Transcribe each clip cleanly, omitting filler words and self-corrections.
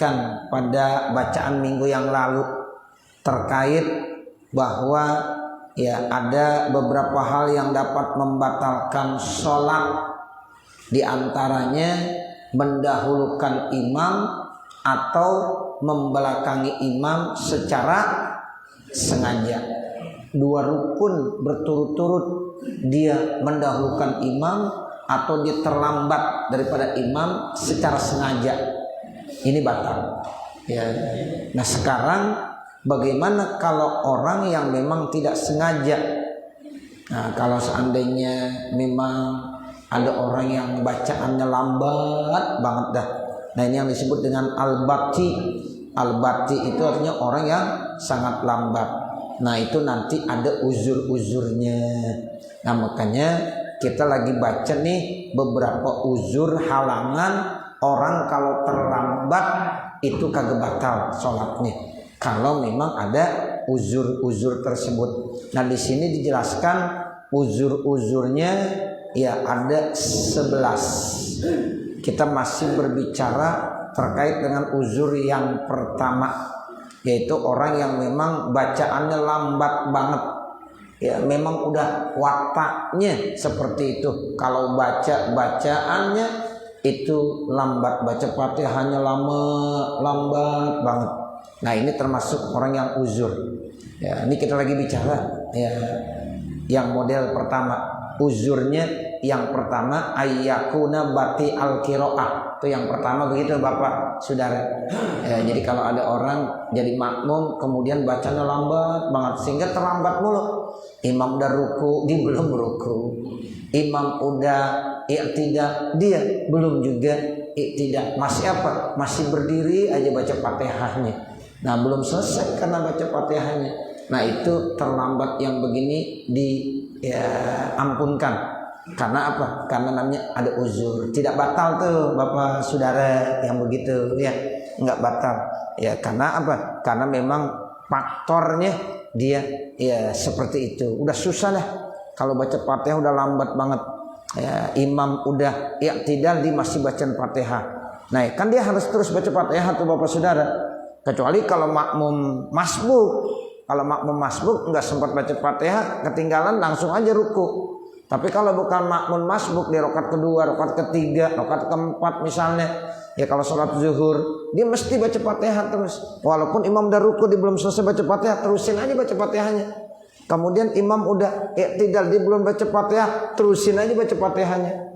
disebutkan pada bacaan minggu yang lalu terkait bahwa ya ada beberapa hal yang dapat membatalkan sholat, diantaranya mendahulukan imam atau membelakangi imam secara sengaja. Dua rukun berturut-turut dia mendahulukan imam atau dia terlambat daripada imam secara sengaja, ini batal ya. Nah sekarang bagaimana kalau orang yang memang tidak sengaja? Nah kalau seandainya memang ada orang yang bacaannya lambat banget dah, nah ini yang disebut dengan al-bati. Al-bati itu artinya orang yang sangat lambat. Nah itu nanti ada uzur-uzurnya. Nah makanya kita lagi baca nih beberapa uzur halangan orang kalau terlambat itu kagak batal sholatnya kalau memang ada uzur-uzur tersebut. Nah di sini dijelaskan uzur-uzurnya ya ada 11. Kita masih berbicara terkait dengan uzur yang pertama, yaitu orang yang memang bacaannya lambat banget ya, memang udah wataknya seperti itu. Kalau bacaannya itu lambat, baca Fatihahnya lambat banget. Nah ini termasuk orang yang uzur ya. Ini kita lagi bicara ya yang model pertama. Uzurnya yang pertama ayyakuna bati al-qiraah. Itu yang pertama begitu Bapak Saudara ya. Jadi kalau ada orang jadi makmum kemudian bacanya lambat banget sehingga terlambat mulu. Imam udah ruku, dia belum ruku. Imam udah i'tidal, dia belum juga i'tidal. Masih apa? Masih berdiri aja baca Fatihahnya. Nah belum selesai karena baca Fatihahnya. Nah itu terlambat yang begini ampunkan. Karena apa? Karena namanya ada uzur. Tidak batal tuh Bapak Saudara yang begitu ya, nggak batal ya. Karena apa? Karena memang faktornya dia ya seperti itu. Udah susah lah kalau baca Fatihah udah lambat banget ya. Imam udah i'tidal dia masih baca Fatihah. Nah kan dia harus terus baca Fatihah tuh Bapak Saudara. Kecuali kalau makmum masbuk. Kalau makmum masbuk nggak sempat baca Fatihah, ketinggalan langsung aja ruku. Tapi kalau bukan makmum masbuk di rakaat kedua, rakaat ketiga, rakaat keempat misalnya, ya kalau sholat zuhur dia mesti baca Fatihah terus. Walaupun imam udah ruku dia belum selesai baca Fatihah, terusin aja baca Fatihahnya. Kemudian imam udah i'tidal dia belum baca Fatihah, terusin aja baca Fatihahnya.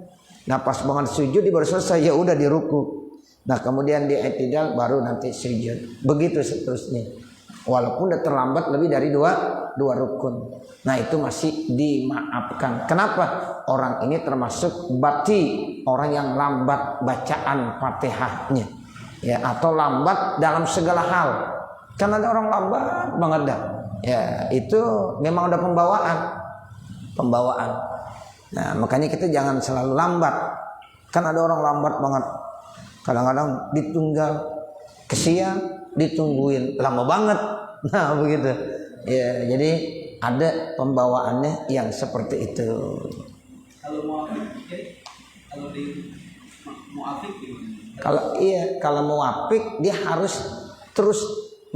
Nah pas banget sujud dia baru selesai, ya udah di ruku. Nah kemudian dia i'tidal baru nanti sujud. Begitu seterusnya. Walaupun udah terlambat lebih dari dua rukun. Nah itu masih dimaafkan. Kenapa? Orang ini termasuk bati, orang yang lambat bacaan Fatihahnya ya, atau lambat dalam segala hal. Kan ada orang lambat banget dah ya, itu memang udah pembawaan. Nah makanya kita jangan selalu lambat. Kan ada orang lambat banget, kadang-kadang ditunggal ke siang, ditungguin lama banget. Nah begitu ya, jadi ada pembawaannya yang seperti itu. Kalau kalau muafik dia harus terus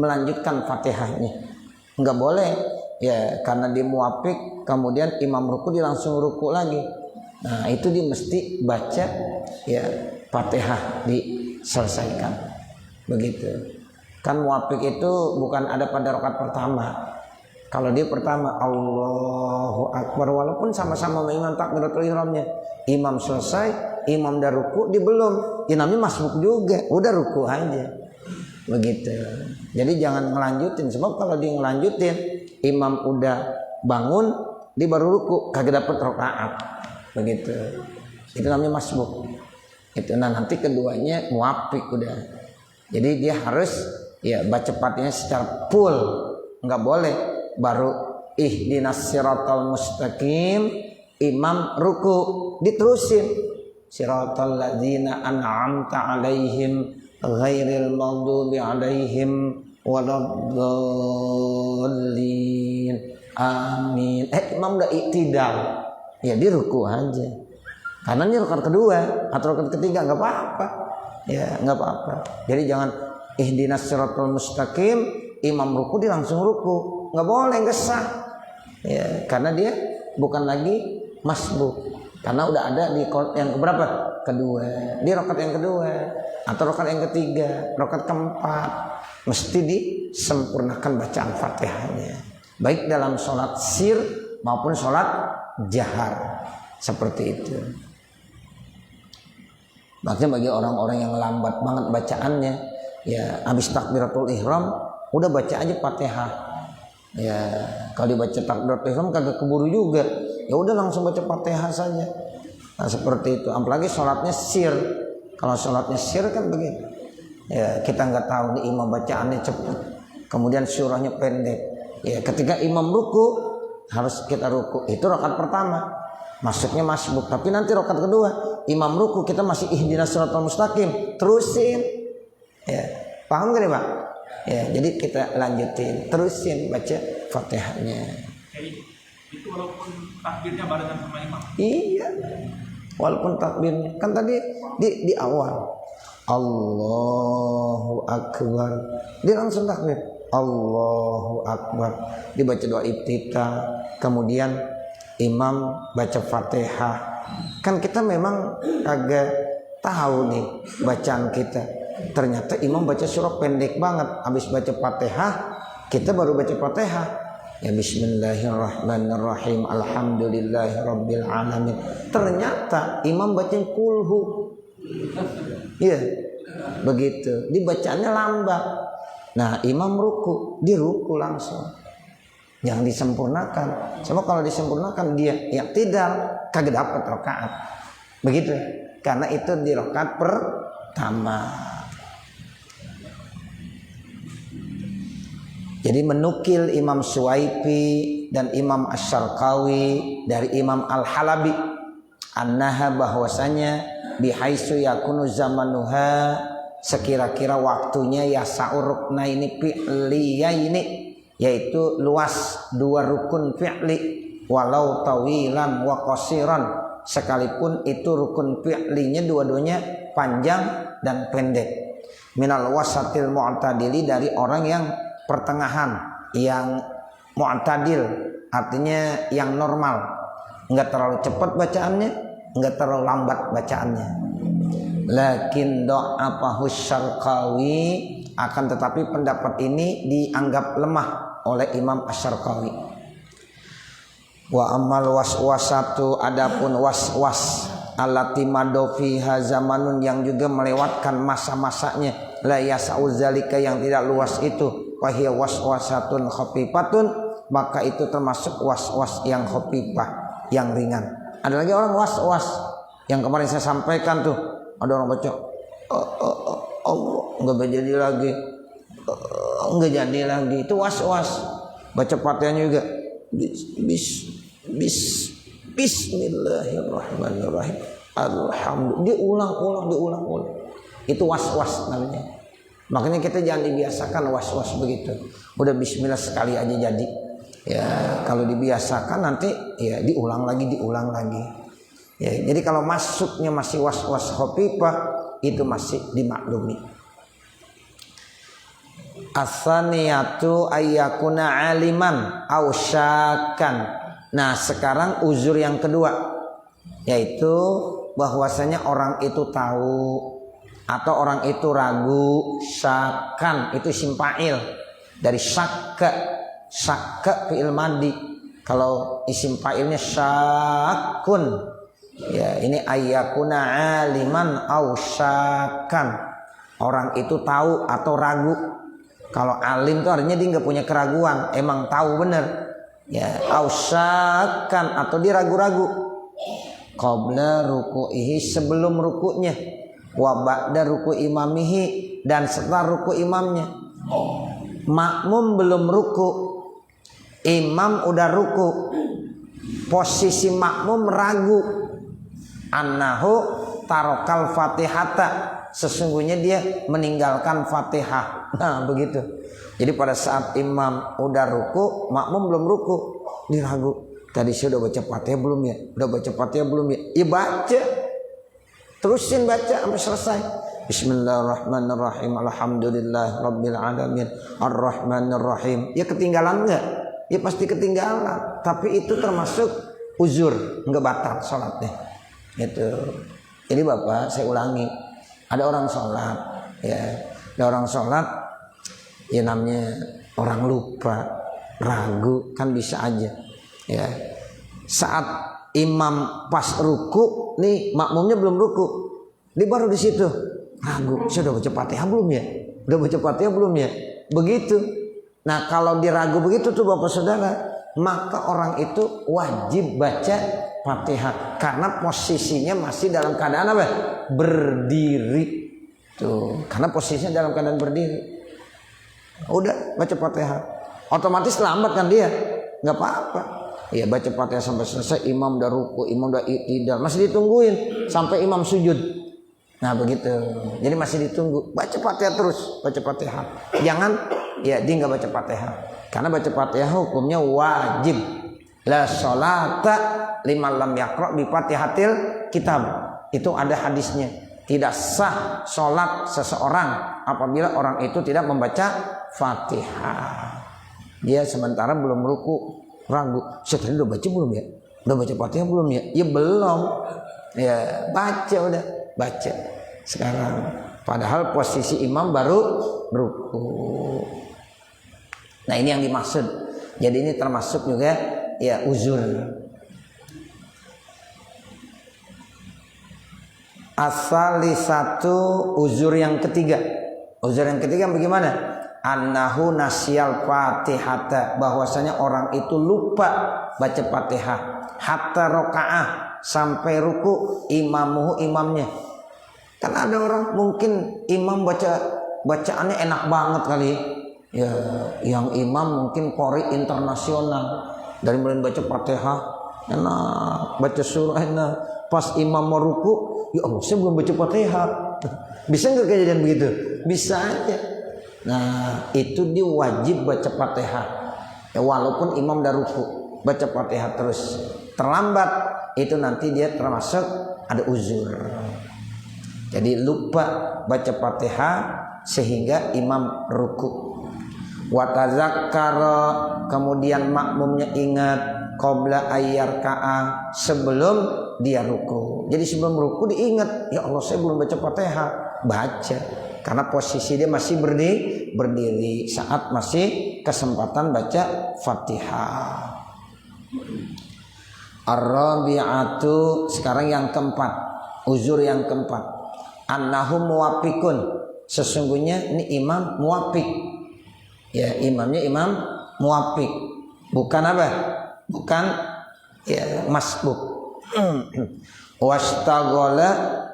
melanjutkan Fatihahnya, nggak boleh ya, karena dia muafik kemudian imam ruku dia langsung ruku lagi. Nah itu dia mesti baca ya Fatihah diselesaikan begitu. Kan muafik itu bukan ada pada rakaat pertama. Kalau dia pertama Allahu Akbar, walaupun sama-sama imam takbiratul ihramnya, imam selesai, imam udah ruku, dia belum, ya namanya masbuk juga, udah ruku aja begitu. Jadi jangan ngelanjutin, sebab kalau dia ngelanjutin imam udah bangun dia baru ruku, kagak dapet rakaat begitu. Itu namanya masbuk itu. Nah nanti keduanya muafik udah. Jadi dia harus ya baca Fatihahnya secara full, nggak boleh baru ihdinas siratal mustaqim imam ruku diterusin siratal ladzina an'amta alaihim ghairil maghdubi alaihim waladdallin amin. Imam udah i'tidal ya dia ruku aja, karena ini rakaat kedua atau rakaat ketiga nggak apa-apa ya, nggak apa-apa. Jadi jangan ihdinas siratal mustaqim, imam ruku dia langsung ruku, nggak boleh, nggak sah. Ya, karena dia bukan lagi masbuk, karena udah ada di yang keberapa? Kedua, di rakaat yang kedua atau rakaat yang ketiga, rakaat keempat, mesti disempurnakan bacaan Fatihahnya, baik dalam sholat sir maupun sholat jahar, seperti itu. Makanya bagi orang-orang yang lambat banget bacaannya, ya habis takbiratul ihram udah baca aja Fatihah. Ya kalau dibaca takbiratul ihram kagak keburu juga, ya udah langsung baca Fatihah saja. Nah seperti itu. Apalagi sholatnya sir. Kalau sholatnya sir kan begitu. Ya kita nggak tahu nih imam bacaannya cepat, kemudian surahnya pendek. Ya ketika imam ruku harus kita ruku. Itu rakaat pertama, masuknya masbuk. Tapi nanti rakaat kedua imam ruku kita masih ihdinas siratal mustaqim, terusin. Ya paham gak nih Pak? Ya jadi kita lanjutin, terusin baca Fatihahnya. Itu walaupun takbirnya barengan sama imam. Iya. Walaupun takbirnya kan tadi di awal Allahu Akbar, dia langsung takbir Allahu Akbar, dibaca doa iftitah, kemudian imam baca Fatihah. Kan kita memang agak tahu nih bacaan kita, ternyata imam baca surah pendek banget, habis baca Fatihah kita baru baca Fatihah. Ya bismillahirrahmanirrahim, alhamdulillahirabbil alamin. Ternyata imam baca kulhu. Iya. Begitu. Dibacaannya lambat. Nah, imam ruku, dia ruku langsung. Jangan disempurnakan. Sebab kalau disempurnakan dia ya tidak kagak dapat rakaat. Begitu. Karena itu di rakaat pertama. Jadi menukil Imam Suwaipi dan Imam Asy-Syarqawi dari Imam Al-Halabi annaha bahwasanya bihaitsu yakunu zamanuha sekira-kira waktunya ya sa'urukna ini fi'liya ini, yaitu luas dua rukun fi'li walau tawilan wa qasiran, sekalipun itu rukun fi'linya dua-duanya panjang dan pendek, minal wasatil mu'tadili, dari orang yang pertengahan, yang mu'tadil, artinya yang normal, enggak terlalu cepat bacaannya, enggak terlalu lambat bacaannya. Lakin do'afahu Syarqawi, akan tetapi pendapat ini dianggap lemah oleh Imam Asy-Syarqawi. Wa amal waswasatu, adapun waswas allati madofiha zamanun, yang juga melewatkan masa-masanya, la yas'u zalika, yang tidak luas itu, wahia waswasatun khafifatun, maka itu termasuk waswas yang khafifah, yang ringan. Ada lagi orang waswas yang kemarin saya sampaikan tuh, ada orang baca Allah enggak jadi lagi, enggak jadi lagi, itu waswas. Baca Fatihahnya juga bismillahirrahmanirrahim, alhamdulillah, diulang-ulang, itu waswas namanya. Makanya kita jangan dibiasakan was-was begitu. Udah bismillah sekali aja jadi. Ya, kalau dibiasakan nanti ya diulang lagi. Ya, jadi kalau masuknya masih was-was khafifah, itu masih dimaklumi. As-saniyatu ayyakuna aliman aw syakkan. Nah, sekarang uzur yang kedua, yaitu bahwasanya orang itu tahu atau orang itu ragu. Syakan itu isim fa'il dari syakka fi'il madi. Kalau isim fa'ilnya syakun, ya ini ayyakuna aliman aw syakan, orang itu tahu atau ragu. Kalau alim itu artinya dia nggak punya keraguan, emang tahu bener. Ya, aw syakan, atau dia ragu-ragu. Qabla ruku'ihi, sebelum rukunya, wa ba'da ruku imamihi, dan setelah ruku imamnya. Makmum belum ruku, imam udah ruku, posisi makmum ragu, annahu tarokal fatihata, sesungguhnya dia meninggalkan Fatihah. Nah begitu. Jadi pada saat imam udah ruku, makmum belum ruku, dia ragu, tadi saya udah baca Fatihah belum ya, Ya baca, terusin baca sampai selesai. Bismillahirrahmanirrahim. Alhamdulillah rabbil alamin. Arrahmanirrahim. Ya ketinggalan enggak? Ya pasti ketinggalan. Tapi itu termasuk uzur, enggak batal salatnya. Itu. Jadi Bapak, saya ulangi. Ada orang sholat, ya. Ada orang sholat, ya namanya orang lupa, ragu, kan bisa aja. Ya. Saat imam pas ruku, nih makmumnya belum ruku. Dia baru di situ. Ragu, saya udah baca Fatihah belum ya? Udah baca Fatihah belum ya? Begitu. Nah, kalau dia ragu begitu tuh Bapak Saudara, maka orang itu wajib baca Fatihah karena posisinya masih dalam keadaan apa? Berdiri. Tuh, karena posisinya dalam keadaan berdiri. Udah baca Fatihah. Otomatis lambat kan dia? Enggak apa-apa. Ya baca Fatihah sampai selesai, imam udah ruku, imam udah i'tidal, masih ditungguin sampai imam sujud. Nah begitu, jadi masih ditunggu. Baca Fatihah terus, baca Fatihah. Jangan, ya dia nggak baca Fatihah. Karena baca Fatihah hukumnya wajib. La sholata liman lam yaqra bi Fatihatil kitab. Itu ada hadisnya. Tidak sah sholat seseorang apabila orang itu tidak membaca Fatihah. Dia sementara belum ruku, ragu. Saya tadi udah baca belum ya? Udah baca Fatihah belum ya? Ya belum. Ya baca udah. Baca sekarang, padahal posisi imam baru ruku. Nah ini yang dimaksud. Jadi ini termasuk juga ya uzur. Satu uzur yang ketiga. Uzur yang ketiga bagaimana? Annahu nasyal fatihata, bahwasanya orang itu lupa baca Fatihah hatta rakaah, sampai ruku imamuhu, imamnya. Kan ada orang mungkin imam bacaannya enak banget kali ya, yang imam mungkin qori internasional, dari mulai baca Fatihah enak, baca surah enak, pas imam mau ruku, ya Allah saya belum baca Fatihah. Bisa nggak kejadian begitu? Bisa aja. Nah itu dia wajib baca Fatihah ya, walaupun imam udah ruku, baca Fatihah terus. Terlambat itu nanti dia termasuk ada uzur. Jadi lupa baca Fatihah sehingga imam ruku. Wa tazakkara, kemudian makmumnya ingat qabla ayyarka'a, sebelum dia ruku. Jadi sebelum ruku diingat, ya Allah saya belum baca Fatihah. Baca. Karena posisi dia masih berdiri saat masih kesempatan baca Fatihah. Ar-rabi'atu, sekarang yang keempat, uzur yang keempat. Annahum muwafiqun, sesungguhnya ini imam muwafiq. Ya, imamnya imam muwafiq. Bukan apa? Bukan ya masbuk. Wastaghala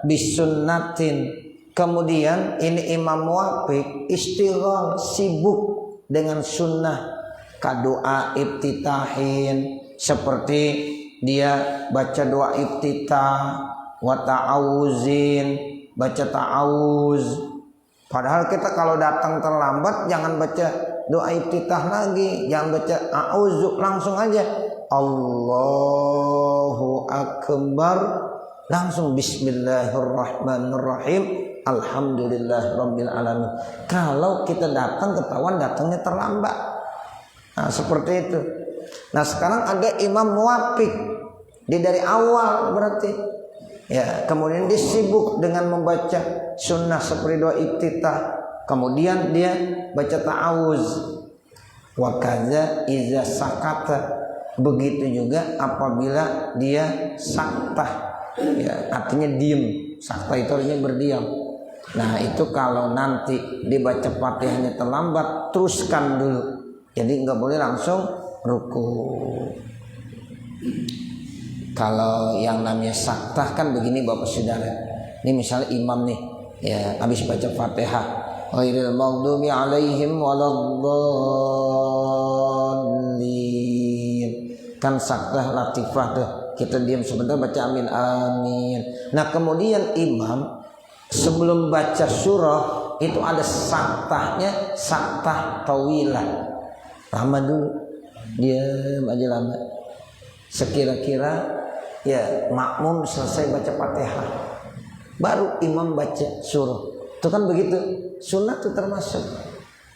bisunnatin. Kemudian ini imam muwafiq istighal, sibuk dengan sunnah, kadoa iftitahin, seperti dia baca doa iftitah, wa ta'awuzin, baca ta'awuz. Padahal kita kalau datang terlambat jangan baca doa iftitah lagi, jangan baca a'udzu, langsung aja Allahu akbar, langsung bismillahirrahmanirrahim, alhamdulillah rabbil alamin. Kalau kita datang ketahuan datangnya terlambat. Nah seperti itu. Nah sekarang ada imam muwafiq, dia dari awal berarti ya, kemudian dia sibuk dengan membaca sunnah seperti doa iftitah, kemudian dia baca ta'awuz. Wa kadza iza sakata, begitu juga apabila dia saktah, ya artinya diam. Saktah itu artinya berdiam. Nah itu kalau nanti dibaca Fatihahnya terlambat, teruskan dulu. Jadi nggak boleh langsung ruku. Kalau yang namanya saktah kan begini Bapak Saudara. Ini misalnya imam nih, ya habis baca Fatihah, ghairil maghdubi alaihim waladdallin. Kan saktah latifah tuh. Kita diam sebentar baca amin amin. Nah, kemudian imam sebelum baca surah itu ada saktahnya, saktah tawilah. Lama dulu. Diam aja lama. Sekira-kira ya makmum selesai baca Fatihah, baru imam baca surah. Itu kan begitu. Sunnah itu termasuk.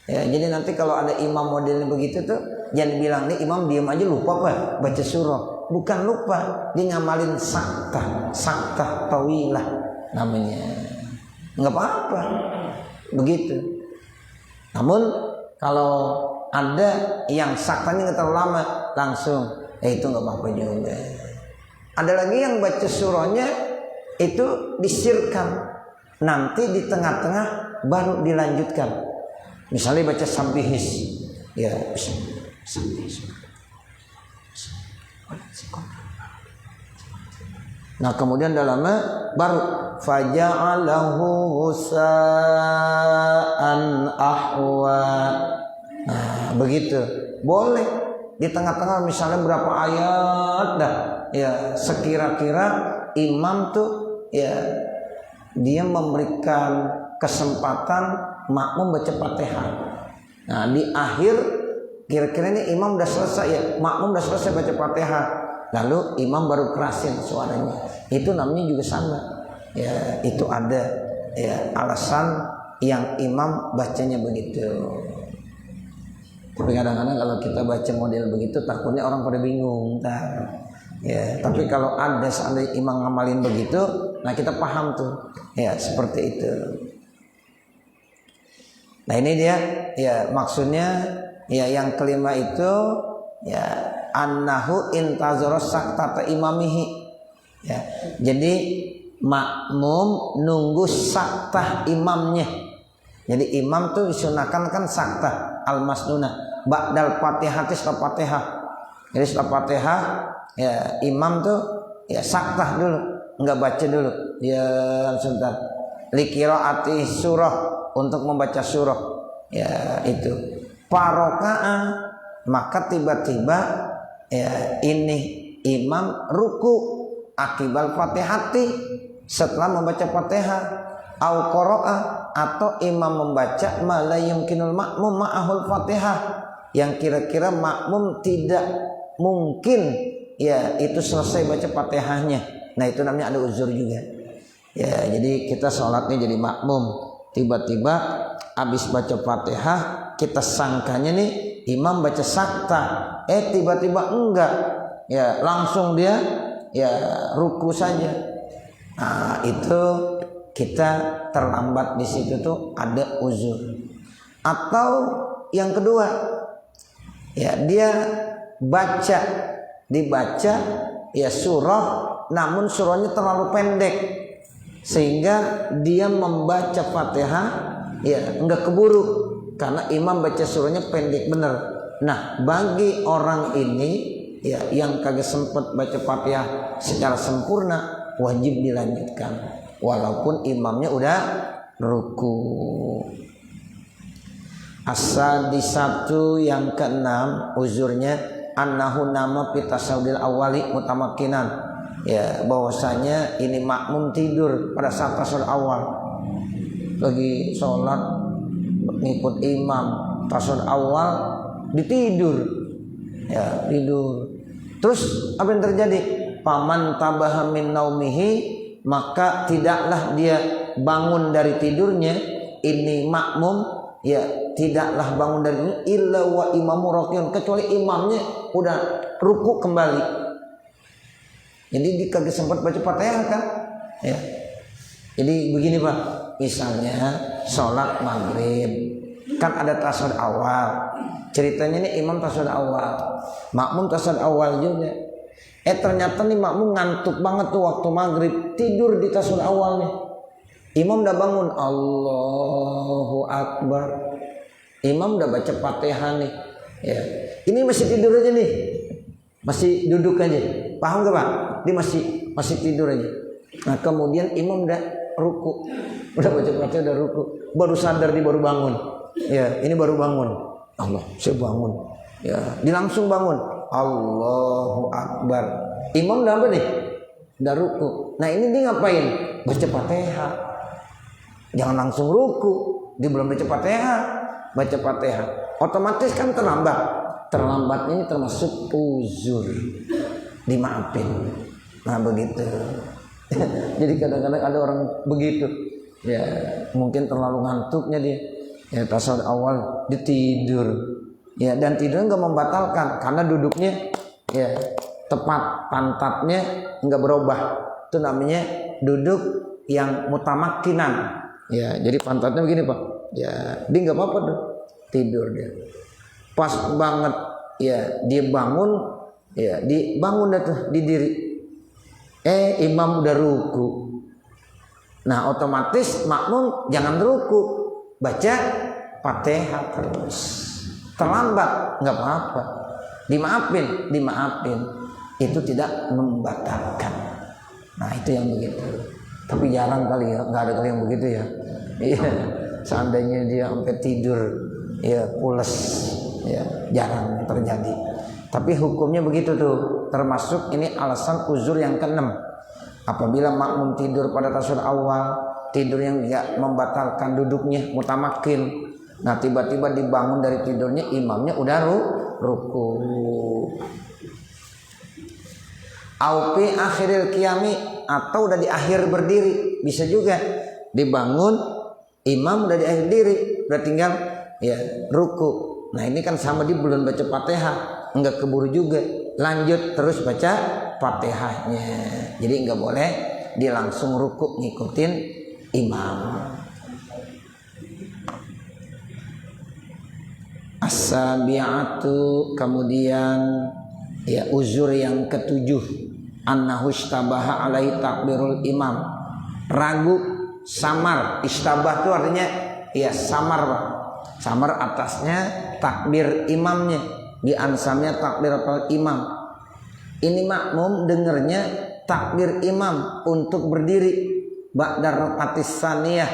Ya, jadi nanti kalau ada imam modelnya begitu tuh jangan bilang nih imam diam aja lupa apa baca surah. Bukan lupa, dia ngamalin saktah tawilah namanya. Enggak apa-apa. Begitu. Namun kalau ada yang saktanya nggak terlalu lama langsung, itu nggak apa-apa juga. Ada lagi yang baca surahnya itu disirkan, nanti di tengah-tengah baru dilanjutkan. Misalnya baca sabbihis, ya sabbihis. Nah kemudian dalamnya baru faja'alahu husa'an ahwa. Nah begitu boleh di tengah-tengah misalnya berapa ayat dah ya sekira-kira imam tuh ya dia memberikan kesempatan makmum baca Fatihah. Nah di akhir kira-kira ini imam udah selesai ya, makmum udah selesai baca Fatihah, lalu imam baru kerasin suaranya. Itu namanya juga sama. Ya itu ada ya alasan yang imam bacanya begitu. Tapi kadang-kadang kalau kita baca model begitu takutnya orang pada bingung. Ya, tapi kalau ada seandainya imam ngamalin begitu, nah kita paham tuh. Ya seperti itu. Nah ini dia ya maksudnya ya yang kelima itu ya annahu intazara saktata imamihi. Ya. Jadi makmum nunggu saktah imamnya. Jadi imam tuh disunahkan kan saktah al-masnunah ba'dal Fatihah setelah Fatihah. Jadi setelah Fatihah ya imam tuh ya saktah dulu, enggak baca dulu. Ya sebentar. Liqiraati surah untuk membaca surah. Ya itu. Paroka'ah maka tiba-tiba ya ini imam ruku akibal Fatihati setelah membaca Fatihah au qara'a atau imam membaca ma la yumkinul makmum ma'ahul Fatihah yang kira-kira makmum tidak mungkin ya itu selesai baca Fatihahnya. Nah itu namanya ada uzur juga. Ya jadi kita sholatnya jadi makmum tiba-tiba habis baca Fatihah kita sangkanya nih imam baca sakta, tiba-tiba enggak ya langsung dia ya ruku saja. Nah itu kita terlambat di situ tuh ada uzur. Atau yang kedua ya dia dibaca ya surah namun surahnya terlalu pendek sehingga dia membaca Fatihah ya enggak keburu karena imam baca surahnya pendek bener. Nah bagi orang ini ya yang kagak sempet baca Fatihah secara sempurna wajib dilanjutkan walaupun imamnya udah ruku. Di satu yang keenam uzurnya annahu nama pitasawdil awali mutamakinan ya bahwasanya ini makmum tidur pada saat tasawuf awal lagi sholat ngikut imam tasawuf awal ditidur ya tidur. Terus apa yang terjadi? Paman tabaha min naumihi maka tidaklah dia bangun dari tidurnya ini makmum ya tidaklah bangun dari ini illa wa imamu raqiun kecuali imamnya udah ruku kembali. Jadi dia kagak sempat baca Fatihah kan? Ya. Jadi begini Pak, misalnya sholat maghrib kan ada tasawuf awal. Ceritanya nih imam tasawuf awal, makmum tasawuf awal juga. Ternyata nih makmum ngantuk banget tuh waktu maghrib tidur di tasawuf awal nih. Imam udah bangun Allahu Akbar. Imam udah baca Fatihah nih. Ya. Ini masih tidur aja nih. Masih duduk aja. Paham gak Pak? Dia masih tidur aja. Nah kemudian imam udah ruku. Udah baca Fatihah udah ruku. Baru sadar dia baru bangun. Ya, ini baru bangun. Allah, saya bangun. Ya, dia langsung bangun. Allahu Akbar. Imam udah apa nih? Udah ruku. Nah ini dia ngapain? Baca Fatihah. Jangan langsung ruku. Dia belum baca Fatihah. Baca Fatihah. Otomatis kan terlambat. Terlambatnya ini termasuk uzur. Dimaafin. Nah begitu. Jadi kadang-kadang ada orang begitu. Ya, mungkin terlalu ngantuknya dia. Ya tasawuf awal dia tidur. Ya dan tidur nggak membatalkan karena duduknya ya tepat, pantatnya nggak berubah. Itu namanya duduk yang mutamakkinan. Ya jadi pantatnya begini Pak. Ya dia nggak apa-apa tuh tidur dia. Pas banget ya dia bangun, ya dibangun dah tuh didiri. Imam udah ruku. Nah otomatis makmum jangan ruku, baca Fatihah terus. Terlambat nggak apa-apa, dimaafin. Itu tidak membatalkan. Nah itu yang begitu. Tapi jarang kali ya, nggak ada kali yang begitu ya. Iya, seandainya dia sampai tidur, ya pules, ya jarang terjadi. Tapi hukumnya begitu tuh, termasuk ini alasan uzur yang keenam. Apabila makmum tidur pada tasawuf awal, tidur yang tidak membatalkan duduknya, mutamakkin. Nah tiba-tiba dibangun dari tidurnya, imamnya udah ruku. Aupi akhiril qiyami, atau udah di akhir berdiri, bisa juga dibangun, imam udah di akhir diri, udah tinggal ya ruku. Nah ini kan sama dia belum baca Fatihah, enggak keburu juga, lanjut terus baca Fatihahnya. Jadi enggak boleh dia langsung ruku ngikutin imam. As-sabi'atu, kemudian ya uzur yang ketujuh, annahu istabaha alaihi takbirul imam, ragu, samar. Istabah itu artinya ya samar Pak. Samar atasnya takbir imamnya, di ansamnya takbiratul imam. Ini makmum dengernya takbir imam untuk berdiri ba'da rakatis tsaniyah,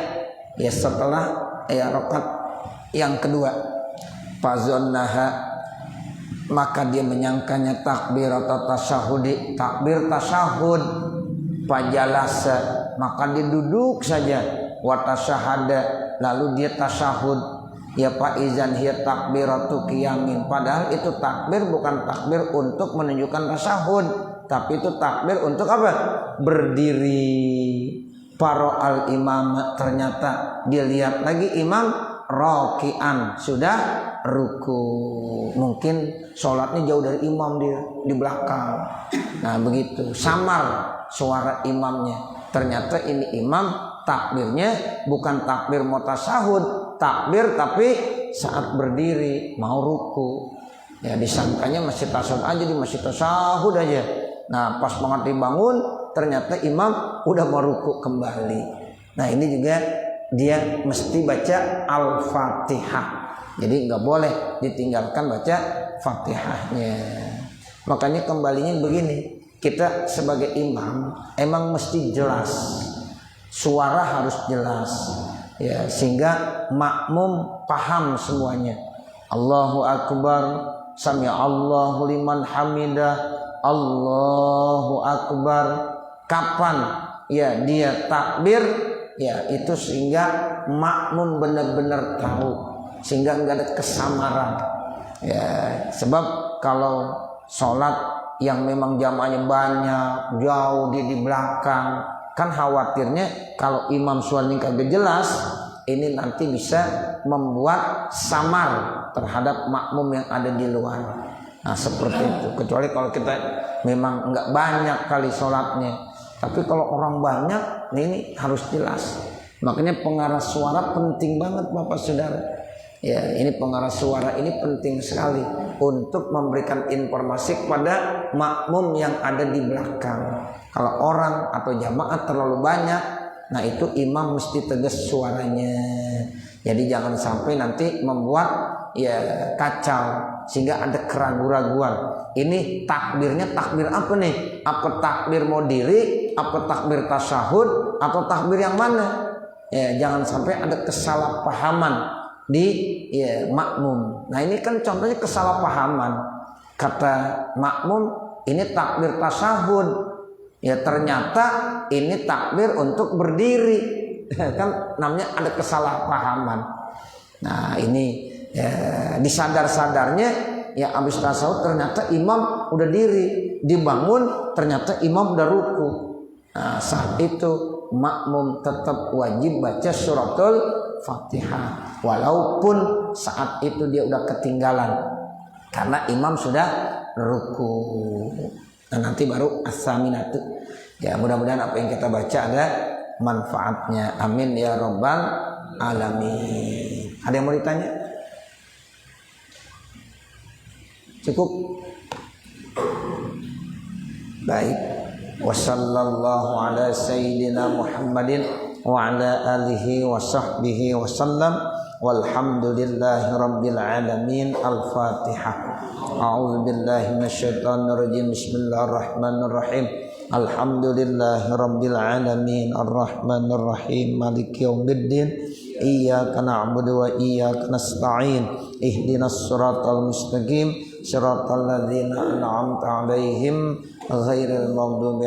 ya setelah ya rakaat yang kedua. Fazonnaha, maka dia menyangkanya takbir atau tasyahudi, takbir tasyahud. Fajalasa, maka dia duduk saja. Wa tasyahada, lalu dia tasyahud. Ya Pak izan hiya takbiratu qiyamin, padahal itu takbir bukan takbir untuk menunjukkan tasyahud, tapi itu takbir untuk apa? Berdiri. Faro al imam, ternyata dia lihat lagi imam rokian, sudah ruku. Mungkin sholatnya jauh dari imam, dia di belakang. Nah begitu, samar suara imamnya. Ternyata ini imam takbirnya bukan takbir mau tasyahud, takbir tapi saat berdiri mau ruku. Ya disangkanya masih tasyahud aja, di masih tasyahud aja. Nah pas banget dibangun, ternyata imam udah mau ruku kembali. Nah ini juga dia mesti baca Al-Fatihah. Jadi nggak boleh ditinggalkan baca Fatihahnya. Makanya kembalinya begini, kita sebagai imam emang mesti jelas, suara harus jelas, ya sehingga makmum paham semuanya. Allahu Akbar, sami Allahu liman hamidah, Allahu Akbar. Kapan ya dia takbir, ya itu sehingga makmum benar-benar tahu, sehingga enggak ada kesamaran. Ya sebab kalau sholat yang memang jamaahnya banyak, jauh di belakang, kan khawatirnya kalau imam suaranya kagak jelas, ini nanti bisa membuat samar terhadap makmum yang ada di luar. Nah seperti itu. Kecuali kalau kita memang enggak banyak kali sholatnya. Tapi kalau orang banyak, ini harus jelas. Makanya pengarah suara penting banget Bapak Saudara. Ya, ini pengarah suara ini penting sekali untuk memberikan informasi kepada makmum yang ada di belakang. Kalau orang atau jamaah terlalu banyak, nah itu imam mesti tegas suaranya. Jadi jangan sampai nanti membuat ya kacau sehingga ada keraguan-raguan. Ini takbirnya takbir apa nih? Apa takbir mau diri? Apa takbir tasyahud? Apa takbir yang mana? Ya jangan sampai ada kesalahpahaman di ya, makmum. Nah ini kan contohnya kesalahpahaman. Kata makmum ini takbir tasyahud, ya ternyata ini takbir untuk berdiri. Kan namanya ada kesalahpahaman. Nah ini ya, disadar-sadarnya ya habis tasawuf ternyata imam udah diri, dibangun ternyata imam udah ruku. Nah saat itu makmum tetap wajib baca suratul Fatihah walaupun saat itu dia udah ketinggalan karena imam sudah ruku. Nah, nanti baru as-saminatu. Ya, mudah-mudahan apa yang kita baca ada manfaatnya. Amin ya rabbal alamin. Ada yang mau ditanya? Cukup? Baik. Wassallallahu ala sayyidina Muhammadin wa ala alihi wa sahbihi wa sallam. Walhamdulillahi rabbil alamin. Al-Fatihah. A'udzu billahi minasyaitonir rajim. Bismillahirrahmanirrahim. Alhamdulillahi rabbil alamin. Arrahmanir rahim. Maliki yaumiddin. Iyyaka na'budu wa iyyaka nasta'in. Ihdinas siratal mustaqim. Siratal ladzina an'amta 'alaihim ghairil maghdubi